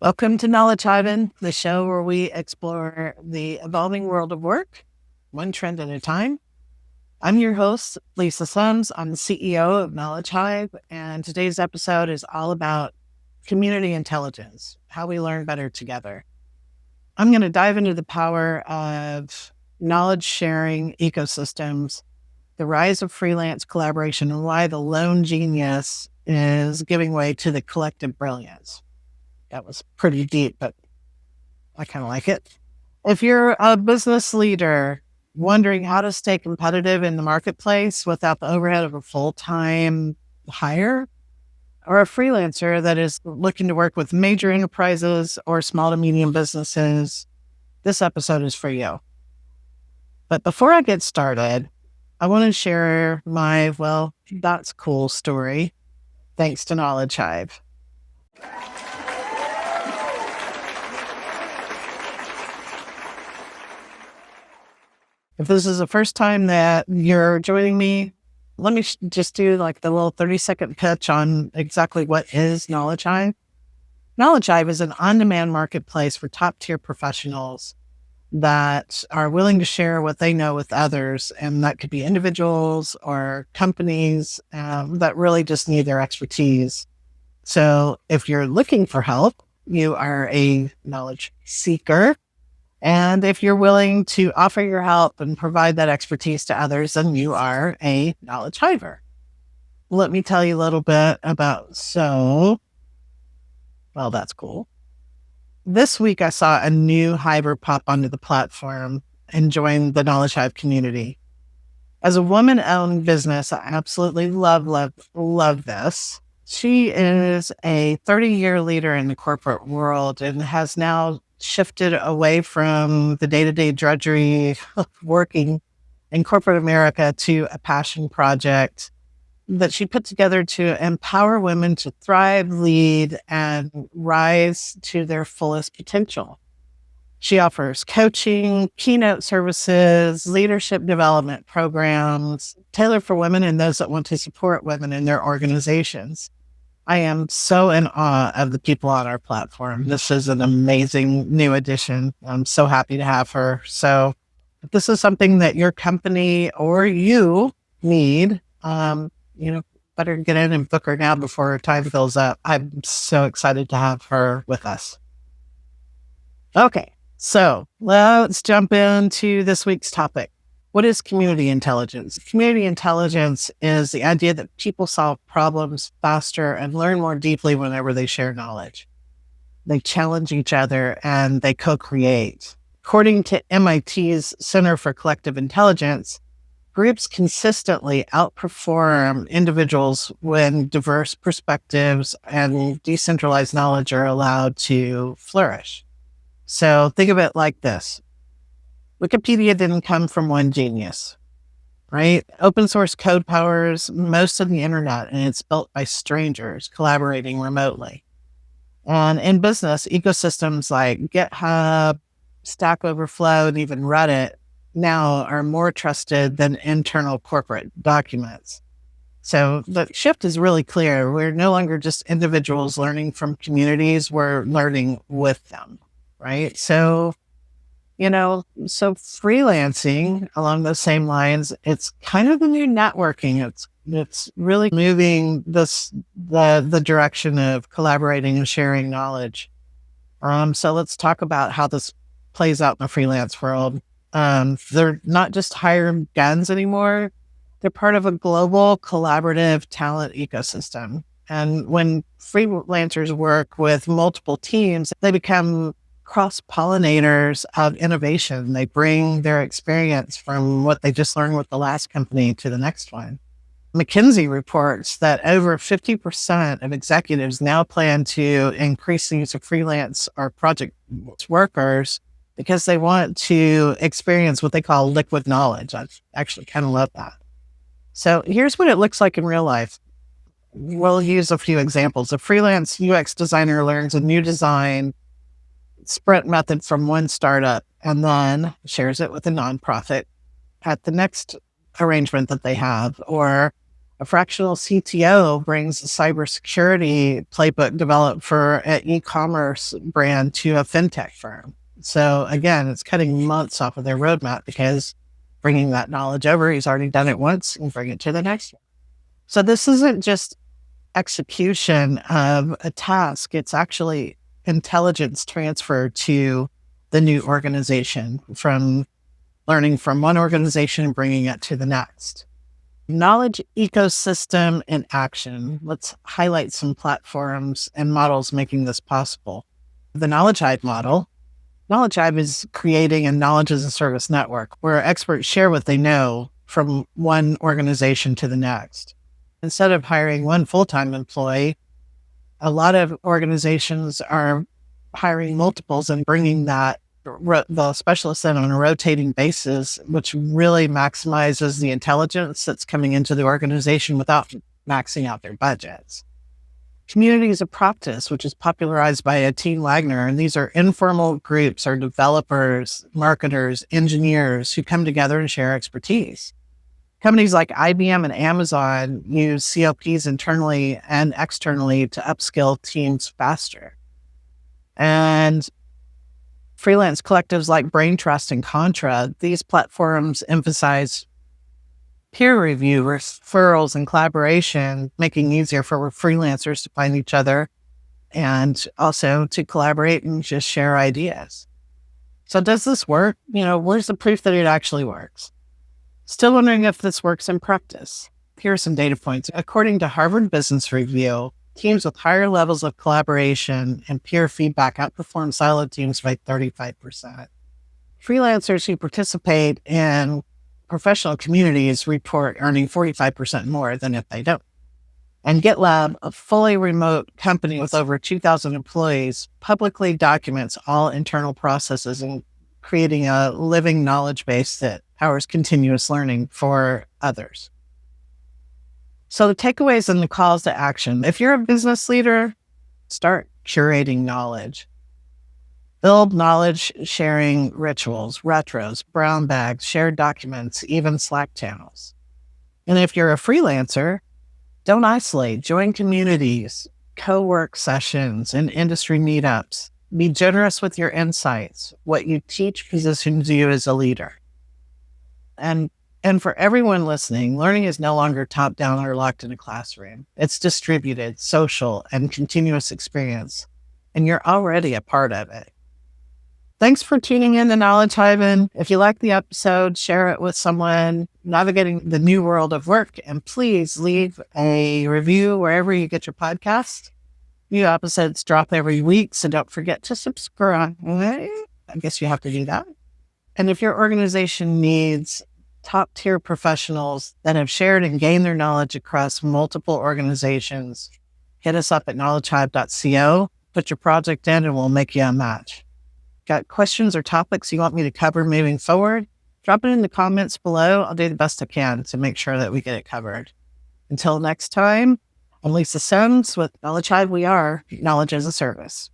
Welcome to Knowledge Hivn, the show where we explore the evolving world of work, one trend at a time. I'm your host, Leisa Sims. I'm the CEO of Knowledge Hive, and today's episode is all about community intelligence, how we learn better together. I'm going to dive into the power of knowledge sharing ecosystems, the rise of freelance collaboration, and why the lone genius is giving way to the collective brilliance. That was pretty deep, but I kind of like it. If you're a business leader wondering how to stay competitive in the marketplace without the overhead of a full-time hire, or a freelancer that is looking to work with major enterprises or small to medium businesses, this episode is for you. But before I get started, I want to share my, that's cool story, thanks to Knowledge Hive. If this is the first time that you're joining me, let me just do like the little 30-second pitch on exactly what is Knowledge Hive. Knowledge Hive is an on-demand marketplace for top-tier professionals that are willing to share what they know with others, and that could be individuals or companies that really just need their expertise. So if you're looking for help, you are a knowledge seeker. And if you're willing to offer your help and provide that expertise to others, then you are a knowledge hiver. Let me tell you a little bit about that's cool. This week, I saw a new hiver pop onto the platform and join the Knowledge Hive community. As a woman-owned business, I absolutely love this. She is a 30-year leader in the corporate world and has now shifted away from the day-to-day drudgery of working in corporate America to a passion project that she put together to empower women to thrive, lead, and rise to their fullest potential. She offers coaching, keynote services, leadership development programs tailored for women and those that want to support women in their organizations. I am so in awe of the people on our platform. This is an amazing new addition. I'm so happy to have her. So if this is something that your company or you need, better get in and book her now before her time fills up. I'm so excited to have her with us. Okay, so let's jump into this week's topic. What is community intelligence? Community intelligence is the idea that people solve problems faster and learn more deeply whenever they share knowledge. They challenge each other and they co-create. According to MIT's Center for Collective Intelligence, groups consistently outperform individuals when diverse perspectives and decentralized knowledge are allowed to flourish. So think of it like this. Wikipedia didn't come from one genius, right? Open source code powers most of the internet, and it's built by strangers collaborating remotely. And in business, ecosystems like GitHub, Stack Overflow, and even Reddit now are more trusted than internal corporate documents. So the shift is really clear. We're no longer just individuals learning from communities, we're learning with them, right? So freelancing along those same lines, it's kind of the new networking. It's really moving the direction of collaborating and sharing knowledge. So let's talk about how this plays out in the freelance world. They're not just hiring guns anymore. They're part of a global collaborative talent ecosystem. And when freelancers work with multiple teams, they become cross-pollinators of innovation. They bring their experience from what they just learned with the last company to the next one. McKinsey reports that over 50% of executives now plan to increase the use of freelance or project workers because they want to experience what they call liquid knowledge. I actually kind of love that. So here's what it looks like in real life. We'll use a few examples. A freelance UX designer learns a new design sprint method from one startup and then shares it with a nonprofit at the next arrangement that they have. Or A fractional CTO brings a cybersecurity playbook developed for an e-commerce brand to a fintech firm. So again, it's cutting months off of their roadmap because bringing that knowledge over, he's already done it once and bring it to the next one. So this isn't just execution of a task. It's actually intelligence transfer to the new organization, from learning from one organization and bringing it to the next. Knowledge ecosystem in action. Let's highlight some platforms and models making this possible. The Knowledge Hive model. Knowledge Hive is creating a knowledge as a service network where experts share what they know from one organization to the next. Instead of hiring one full-time employee, a lot of organizations are hiring multiples and bringing the specialists in on a rotating basis, which really maximizes the intelligence that's coming into the organization without maxing out their budgets. Communities of practice, which is popularized by Teen Wagner, and these are informal groups or developers, marketers, engineers who come together and share expertise. Companies like IBM and Amazon use CLPs internally and externally to upskill teams faster. And freelance collectives like Braintrust and Contra, these platforms emphasize peer review, referrals, and collaboration, making it easier for freelancers to find each other and also to collaborate and just share ideas. So does this work? Where's the proof that it actually works? Still wondering if this works in practice. Here are some data points. According to Harvard Business Review, teams with higher levels of collaboration and peer feedback outperform siloed teams by 35%. Freelancers who participate in professional communities report earning 45% more than if they don't. And GitLab, a fully remote company with over 2,000 employees, publicly documents all internal processes and creating a living knowledge base that powers continuous learning for others. So the takeaways and the calls to action. If you're a business leader, start curating knowledge. Build knowledge sharing rituals, retros, brown bags, shared documents, even Slack channels. And if you're a freelancer, don't isolate. Join communities, co-work sessions, and industry meetups. Be generous with your insights. What you teach positions you as a leader. And for everyone listening, learning is no longer top-down or locked in a classroom. It's distributed, social, and continuous experience. And you're already a part of it. Thanks for tuning in to Knowledge Hivn. If you like the episode, share it with someone navigating the new world of work. And please leave a review wherever you get your podcast. New episodes drop every week, so don't forget to subscribe. I guess you have to do that. And if your organization needs top-tier professionals that have shared and gained their knowledge across multiple organizations, hit us up at knowledgehive.co, put your project in, and we'll make you a match. Got questions or topics you want me to cover moving forward? Drop it in the comments below. I'll do the best I can to make sure that we get it covered. Until next time, I'm Leisa Sims with Knowledge Hive. We are Knowledge as a Service.